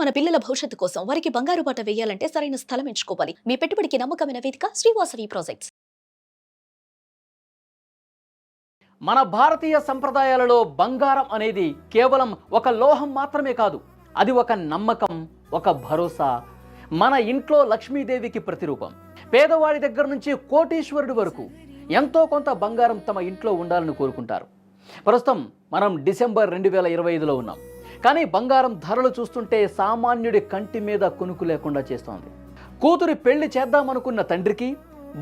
మన పిల్లల భవిష్యత్తు కోసం వారికి బంగారు బాట వేయాలంటే సరైన స్థలం ఎంచుకోవాలి. మీ పెట్టుబడికి నమ్మకమైన వేదిక శ్రీవాసవి ప్రాజెక్ట్స్. మన భారతీయ సంప్రదాయాలలో బంగారం అనేది కేవలం ఒక లోహం మాత్రమే కాదు, అది ఒక నమ్మకం, ఒక భరోసా. మన ఇంట్లో లక్ష్మీదేవికి ప్రతిరూపం. పేదవాడి దగ్గర నుంచి కోటీశ్వరుడి వరకు ఎంతో కొంత బంగారం తమ ఇంట్లో ఉండాలని కోరుకుంటారు. ప్రస్తుతం మనం డిసెంబర్ 2025లో ఉన్నాం. కానీ బంగారం ధరలు చూస్తుంటే సామాన్యుడి కంటి మీద కునుకు లేకుండా చేస్తోంది. కూతురి పెళ్లి చేద్దామనుకున్న తండ్రికి,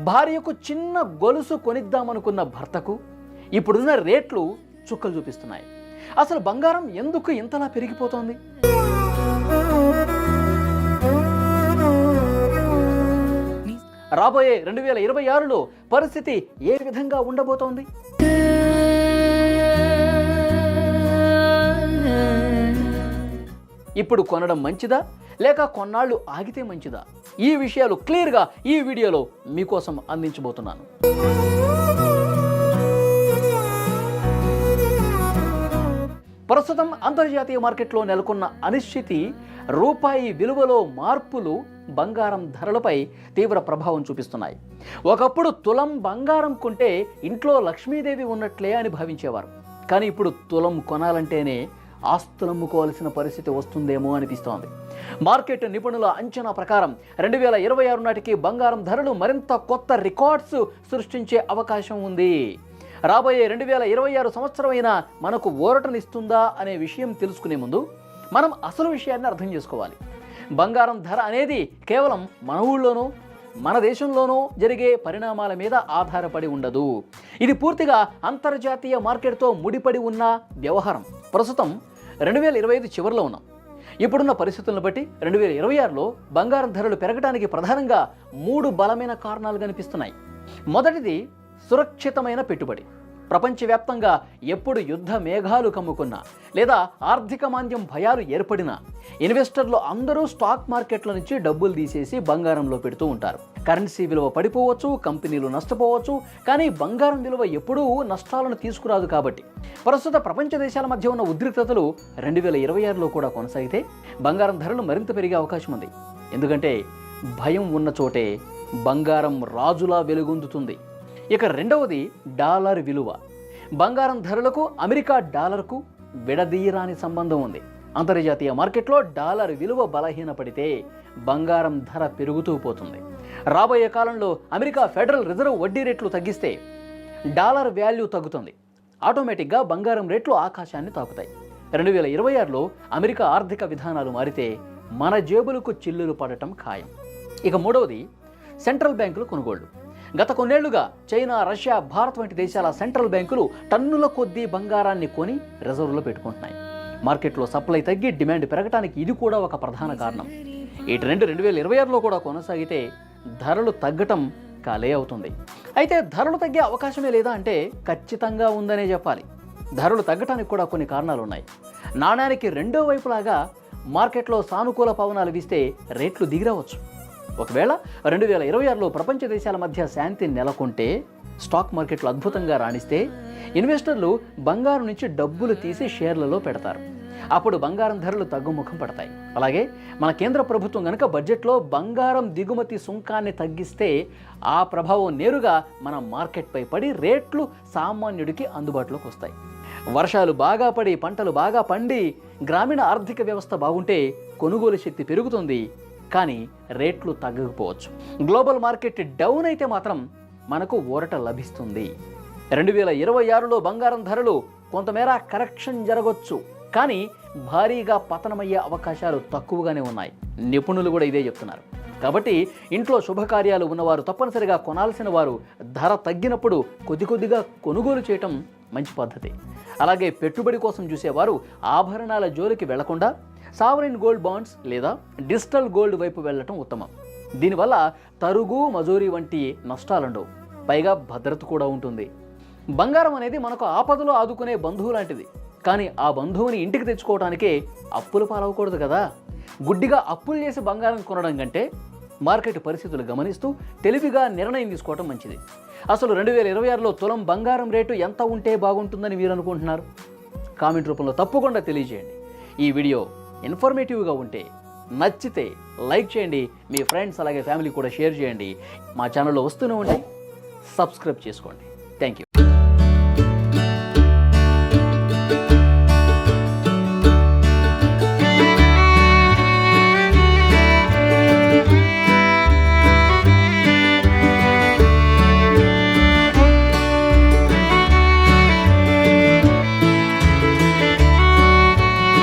భార్యకు చిన్న గొలుసు కొనిద్దామనుకున్న భర్తకు ఇప్పుడున్న రేట్లు చుక్కలు చూపిస్తున్నాయి. అసలు బంగారం ఎందుకు ఇంతలా పెరిగిపోతోంది? రాబోయే 2026లో పరిస్థితి ఏ విధంగా ఉండబోతోంది? ఇప్పుడు కొనడం మంచిదా లేక కొన్నాళ్ళు ఆగితే మంచిదా? ఈ విషయాలు క్లియర్గా ఈ వీడియోలో మీకోసం అందించబోతున్నాను. ప్రస్తుతం అంతర్జాతీయ మార్కెట్లో నెలకొన్న అనిశ్చితి, రూపాయి విలువలో మార్పులు బంగారం ధరలపై తీవ్ర ప్రభావం చూపిస్తున్నాయి. ఒకప్పుడు తులం బంగారం కొంటే ఇంట్లో లక్ష్మీదేవి ఉన్నట్లే అని భావించేవారు. కానీ ఇప్పుడు తులం కొనాలంటేనే ఆస్తులమ్ముకోవాల్సిన పరిస్థితి వస్తుందేమో అనిపిస్తోంది. మార్కెట్ నిపుణుల అంచనా ప్రకారం 2026 నాటికి బంగారం ధరలు మరింత కొత్త రికార్డ్స్ సృష్టించే అవకాశం ఉంది. రాబోయే 2026 సంవత్సరమైనా మనకు ఊరటనిస్తుందా అనే విషయం తెలుసుకునే ముందు మనం అసలు విషయాన్ని అర్థం చేసుకోవాలి. బంగారం ధర అనేది కేవలం మన ఊళ్ళోనూ మన దేశంలోనూ జరిగే పరిణామాల మీద ఆధారపడి ఉండదు. ఇది పూర్తిగా అంతర్జాతీయ మార్కెట్తో ముడిపడి ఉన్న వ్యవహారం. ప్రస్తుతం 2025 చివరిలో ఉన్నాం. ఇప్పుడున్న పరిస్థితులను బట్టి 2026లో బంగారం ధరలు పెరగడానికి ప్రధానంగా 3 బలమైన కారణాలు కనిపిస్తున్నాయి. మొదటిది సురక్షితమైన పెట్టుబడి. ప్రపంచవ్యాప్తంగా ఎప్పుడు యుద్ధ మేఘాలు కమ్ముకున్నా లేదా ఆర్థిక మాంద్యం భయాలు ఏర్పడినా ఇన్వెస్టర్లు అందరూ స్టాక్ మార్కెట్ల నుంచి డబ్బులు తీసేసి బంగారంలో పెడుతూ ఉంటారు. కరెన్సీ విలువ పడిపోవచ్చు, కంపెనీలు నష్టపోవచ్చు, కానీ బంగారం విలువ ఎప్పుడూ నష్టాలను తీసుకురాదు. కాబట్టి ప్రస్తుత ప్రపంచ దేశాల మధ్య ఉన్న ఉద్రిక్తతలు 2026లో కూడా కొనసాగితే బంగారం ధరలు మరింత పెరిగే అవకాశం ఉంది. ఎందుకంటే భయం ఉన్న చోటే బంగారం రాజులా వెలుగొందుతుంది. ఇక రెండవది డాలర్ విలువ. బంగారం ధరలకు అమెరికా డాలర్కు విడదీయరాని సంబంధం ఉంది. అంతర్జాతీయ మార్కెట్లో డాలర్ విలువ బలహీనపడితే బంగారం ధర పెరుగుతూ పోతుంది. రాబోయే కాలంలో అమెరికా ఫెడరల్ రిజర్వ్ వడ్డీ రేట్లు తగ్గిస్తే డాలర్ వాల్యూ తగ్గుతుంది. ఆటోమేటిక్గా బంగారం రేట్లు ఆకాశాన్ని తాకుతాయి. 2026లో అమెరికా ఆర్థిక విధానాలు మారితే మన జేబులకు చిల్లులు పడటం ఖాయం. ఇక మూడవది సెంట్రల్ బ్యాంకుల కొనుగోళ్లు. గత కొన్నేళ్లుగా చైనా, రష్యా, భారత్ వంటి దేశాల సెంట్రల్ బ్యాంకులు టన్నుల కొద్దీ బంగారాన్ని కొని రిజర్వులో పెట్టుకుంటున్నాయి. మార్కెట్లో సప్లై తగ్గి డిమాండ్ పెరగడానికి ఇది కూడా ఒక ప్రధాన కారణం. ఈ ట్రెండ్ 2026లో కూడా కొనసాగితే ధరలు తగ్గటం కాలే అవుతుంది. అయితే ధరలు తగ్గే అవకాశమే లేదా అంటే ఖచ్చితంగా ఉందనే చెప్పాలి. ధరలు తగ్గటానికి కూడా కొన్ని కారణాలు ఉన్నాయి. నాణ్యానికి రెండో వైపులాగా మార్కెట్లో సానుకూల పవనాలు వీస్తే రేట్లు దిగిరవచ్చు. ఒకవేళ 2026లో ప్రపంచ దేశాల మధ్య శాంతి నెలకొంటే, స్టాక్ మార్కెట్లు అద్భుతంగా రాణిస్తే ఇన్వెస్టర్లు బంగారం నుంచి డబ్బులు తీసి షేర్లలో పెడతారు. అప్పుడు బంగారం ధరలు తగ్గుముఖం పడతాయి. అలాగే మన కేంద్ర ప్రభుత్వం కనుక బడ్జెట్లో బంగారం దిగుమతి సుంకాన్ని తగ్గిస్తే ఆ ప్రభావం నేరుగా మన మార్కెట్పై పడి రేట్లు సామాన్యుడికి అందుబాటులోకి వస్తాయి. వర్షాలు బాగా పడి పంటలు బాగా పండి గ్రామీణ ఆర్థిక వ్యవస్థ బాగుంటే కొనుగోలు శక్తి పెరుగుతుంది, కానీ రేట్లు తగ్గకపోవచ్చు. గ్లోబల్ మార్కెట్ డౌన్ అయితే మాత్రం మనకు ఊరట లభిస్తుంది. 2026లో బంగారం ధరలు కొంతమేర కరెక్షన్ జరగవచ్చు, కానీ భారీగా పతనమయ్యే అవకాశాలు తక్కువగానే ఉన్నాయి. నిపుణులు కూడా ఇదే చెప్తున్నారు. కాబట్టి ఇంట్లో శుభకార్యాలు ఉన్నవారు తప్పనిసరిగా కొనాల్సిన వారు ధర తగ్గినప్పుడు కొద్ది కొద్దిగా కొనుగోలు చేయటం మంచి పద్ధతి. అలాగే పెట్టుబడి కోసం చూసేవారు ఆభరణాల జోలికి వెళ్లకుండా సావరిన్ గోల్డ్ బాండ్స్ లేదా డిజిటల్ గోల్డ్ వైపు వెళ్ళటం ఉత్తమం. దీనివల్ల తరుగు, మజూరీ వంటి నష్టాలుండవు, పైగా భద్రత కూడా ఉంటుంది. బంగారం అనేది మనకు ఆపదలో ఆదుకునే బంధువు లాంటిది. కానీ ఆ బంధువుని ఇంటికి తెచ్చుకోవడానికే అప్పులు పాలవకూడదు కదా. గుడ్డిగా అప్పులు చేసి బంగారం కొనడం కంటే మార్కెట్ పరిస్థితులు గమనిస్తూ తెలివిగా నిర్ణయం తీసుకోవడం మంచిది. అసలు 2026లో తులం బంగారం రేటు ఎంత ఉంటే బాగుంటుందని మీరు అనుకుంటున్నారు? కామెంట్ రూపంలో తప్పకుండా తెలియజేయండి. ఈ వీడియో ఇన్ఫర్మేటివ్గా ఉంటే నచ్చితే లైక్ చేయండి, మీ ఫ్రెండ్స్ అలాగే ఫ్యామిలీ కూడా షేర్ చేయండి. మా ఛానల్లో వస్తూనే ఉంటాయి, సబ్స్క్రైబ్ చేసుకోండి. Thank you.